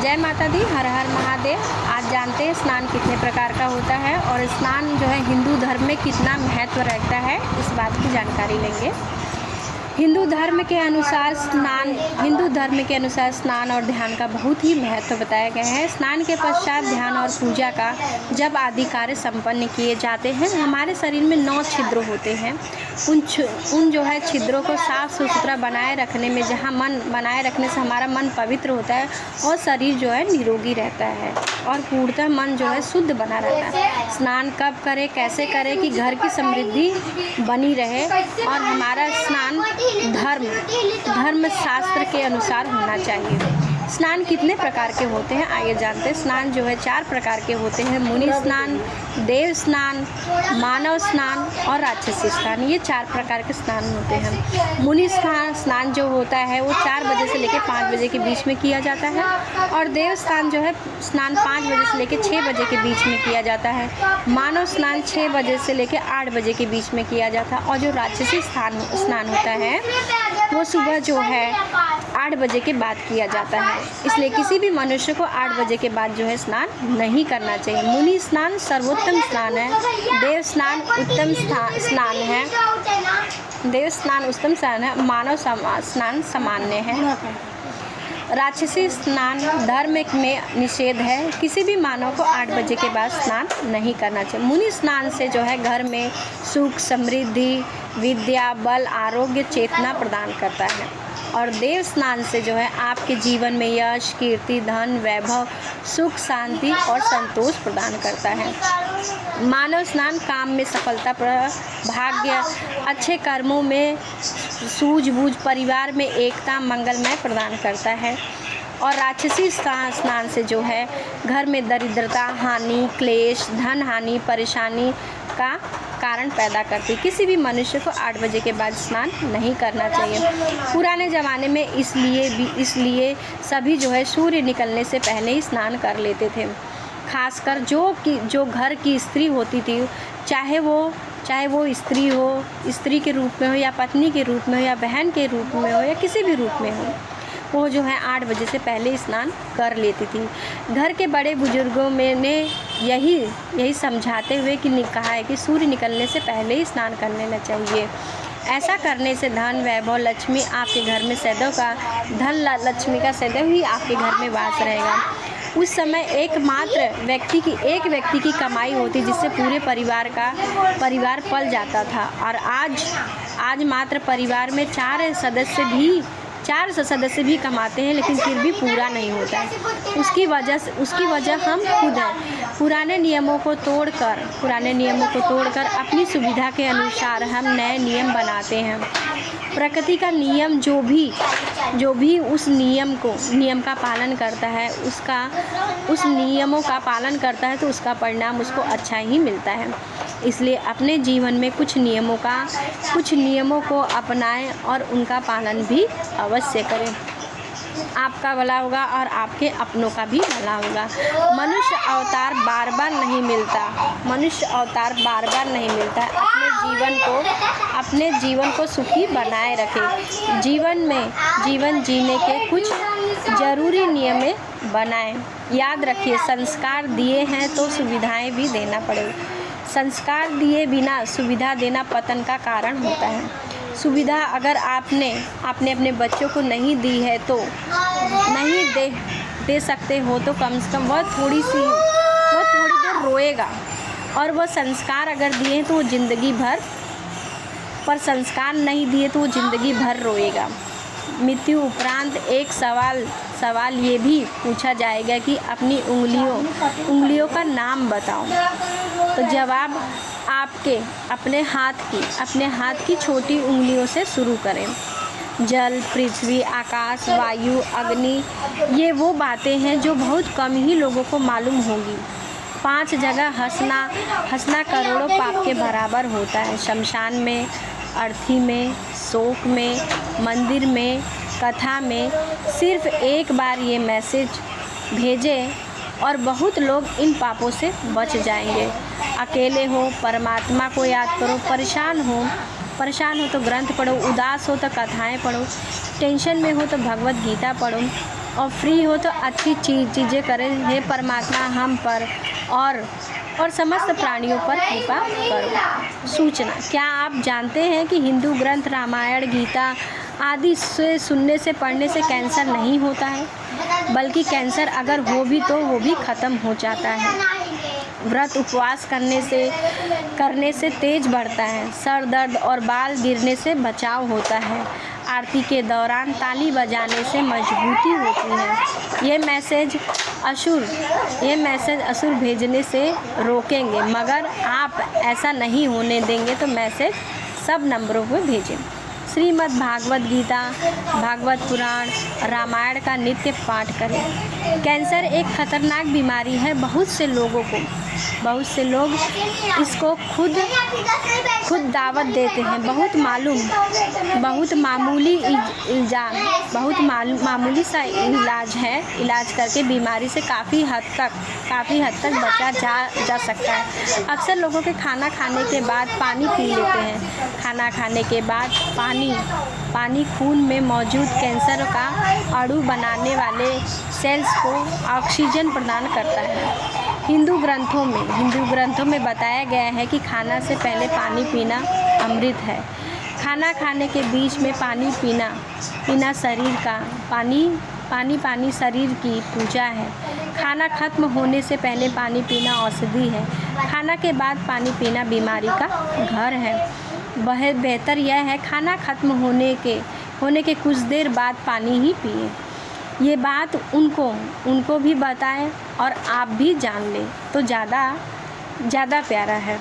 जय माता दी, हर हर महादेव। आज जानते हैं स्नान कितने प्रकार का होता है और स्नान जो है हिंदू धर्म में कितना महत्व रखता है, इस बात की जानकारी लेंगे। हिंदू धर्म के अनुसार स्नान और ध्यान का बहुत ही महत्व बताया गया है। स्नान के पश्चात ध्यान और पूजा का जब आदि कार्य संपन्न किए जाते हैं, हमारे शरीर में 9 छिद्र होते हैं। उन जो है छिद्रों को साफ सुथरा बनाए रखने में, जहाँ मन बनाए रखने से हमारा मन पवित्र होता है और शरीर जो है निरोगी रहता है और पूर्णतः मन जो है शुद्ध बना रहता है। स्नान कब करें, कैसे करें कि घर की समृद्धि बनी रहे और हमारा स्नान धर्म शास्त्र के अनुसार होना चाहिए। स्नान कितने प्रकार के होते हैं आइए जानते हैं। स्नान जो है 4 प्रकार के होते हैं। मुनि स्नान, देव स्नान, मानव स्नान और राक्षसी स्नान। ये 4 प्रकार के स्नान होते हैं। मुनि स्नान जो होता है वो 4 बजे से लेकर 5 बजे के बीच में किया जाता है और देव स्नान जो है स्नान 5 बजे से लेकर 6 बजे के बीच में किया जाता है। मानव स्नान 6 बजे से लेकर 8 बजे के बीच में किया जाता है और जो राक्षसी स्नान होता है वो सुबह जो है 8 बजे के बाद किया जाता है। इसलिए किसी भी मनुष्य को 8 बजे के बाद जो है स्नान नहीं करना चाहिए। मुनि स्नान सर्वोत्तम स्नान है। देव स्नान उत्तम स्नान है। मानव स्नान सामान्य है। राक्षसी स्नान धर्म में निषेध है। किसी भी मानव को 8 बजे के बाद स्नान नहीं करना चाहिए। मुनि स्नान से जो है घर में सुख, समृद्धि, विद्या, बल, आरोग्य, चेतना प्रदान करता है और देव स्नान से जो है आपके जीवन में यश, कीर्ति, धन, वैभव, सुख, शांति और संतोष प्रदान करता है। मानव स्नान काम में सफलता, भाग्य, अच्छे कर्मों में सूझबूझ, परिवार में एकता, मंगलमय प्रदान करता है और राक्षसी स्नान से जो है घर में दरिद्रता, हानि, क्लेश, धन हानि, परेशानी का कारण पैदा करती। किसी भी मनुष्य को 8 बजे के बाद स्नान नहीं करना चाहिए। पुराने ज़माने में इसलिए सभी जो है सूर्य निकलने से पहले ही स्नान कर लेते थे। खासकर जो घर की स्त्री होती थी, चाहे वो स्त्री के रूप में हो या पत्नी के रूप में हो या बहन के रूप में हो या किसी भी रूप में हो, वो जो है 8 बजे से पहले स्नान कर लेती थी। घर के बड़े बुजुर्गों में ने यही समझाते हुए कि कहा है कि सूर्य निकलने से पहले ही स्नान कर लेना चाहिए। ऐसा करने से धन, वैभव, लक्ष्मी आपके घर में लक्ष्मी का सदैव ही आपके घर में वास रहेगा। उस समय एक व्यक्ति की कमाई होती जिससे पूरे परिवार पल जाता था और आज मात्र परिवार में 4 सदस्य भी कमाते हैं लेकिन फिर भी पूरा नहीं होता है। उसकी वजह हम खुद हैं। पुराने नियमों को तोड़कर अपनी सुविधा के अनुसार हम नए नियम बनाते हैं। प्रकृति का नियम जो भी उस नियम का पालन करता है, उस नियमों का पालन करता है तो उसका परिणाम उसको अच्छा ही मिलता है। इसलिए अपने जीवन में कुछ नियमों को अपनाएं और उनका पालन भी अवश्य करें। आपका भला होगा और आपके अपनों का भी भला होगा। मनुष्य अवतार बार बार नहीं मिलता। अपने जीवन को सुखी बनाए रखें। जीवन जीने के कुछ जरूरी नियम बनाएं। याद रखिए, संस्कार दिए हैं तो सुविधाएं भी देना पड़ेगा। संस्कार दिए बिना सुविधा देना पतन का कारण होता है। सुविधा अगर आपने अपने बच्चों को नहीं दी है तो नहीं दे सकते हो तो कम से कम वह थोड़ी देर रोएगा और वह संस्कार अगर दिए हैं तो वो ज़िंदगी भर, पर संस्कार नहीं दिए तो वो ज़िंदगी भर रोएगा। मृत्यु उपरांत एक सवाल ये भी पूछा जाएगा कि अपनी उंगलियों का नाम बताओ, तो जवाब आपके अपने हाथ की छोटी उंगलियों से शुरू करें। जल, पृथ्वी, आकाश, वायु, अग्नि, ये वो बातें हैं जो बहुत कम ही लोगों को मालूम होगी। 5 जगह हंसना करोड़ों पाप के बराबर होता है। शमशान में, अर्थी में, शोक में, मंदिर में, कथा में सिर्फ एक बार ये मैसेज भेजें और बहुत लोग इन पापों से बच जाएंगे। अकेले हो परमात्मा को याद करो, परेशान हो तो ग्रंथ पढ़ो, उदास हो तो कथाएं पढ़ो, टेंशन में हो तो भगवत गीता पढ़ो और फ्री हो तो अच्छी चीज़ें करें। हे परमात्मा हम पर और समस्त प्राणियों पर कृपा करो। सूचना, क्या आप जानते हैं कि हिंदू ग्रंथ रामायण, गीता आदि से सुनने से पढ़ने से कैंसर नहीं होता है, बल्कि कैंसर अगर हो भी तो वो भी ख़त्म हो जाता है। व्रत उपवास करने से तेज बढ़ता है। सर दर्द और बाल गिरने से बचाव होता है। आरती के दौरान ताली बजाने से मजबूती होती है। ये मैसेज असुर भेजने से रोकेंगे, मगर आप ऐसा नहीं होने देंगे तो मैसेज सब नंबरों पर भेजें। श्रीमद् भागवत गीता, भागवत पुराण, रामायण का नित्य पाठ करें। कैंसर एक खतरनाक बीमारी है। बहुत से लोग इसको खुद दावत देते हैं। बहुत मामूली सा इलाज है। इलाज करके बीमारी से काफ़ी हद तक बचा जा सकता है। अक्सर लोगों के खाना खाने के बाद पानी पी लेते हैं। खाना खाने के बाद पानी खून में मौजूद कैंसर का अणु बनाने वाले सेल्स को ऑक्सीजन प्रदान करता है। हिंदू ग्रंथों में बताया गया है कि खाना से पहले पानी पीना अमृत है। खाना खाने के बीच में पानी पीना शरीर का पानी शरीर की पूजा है। खाना खत्म होने से पहले पानी पीना औषधि है। खाना के बाद पानी पीना बीमारी का घर है। वह बेहतर यह है खाना खत्म होने के कुछ देर बाद पानी ही पिए। ये बात उनको भी बताएं और आप भी जान लें तो ज़्यादा प्यारा है।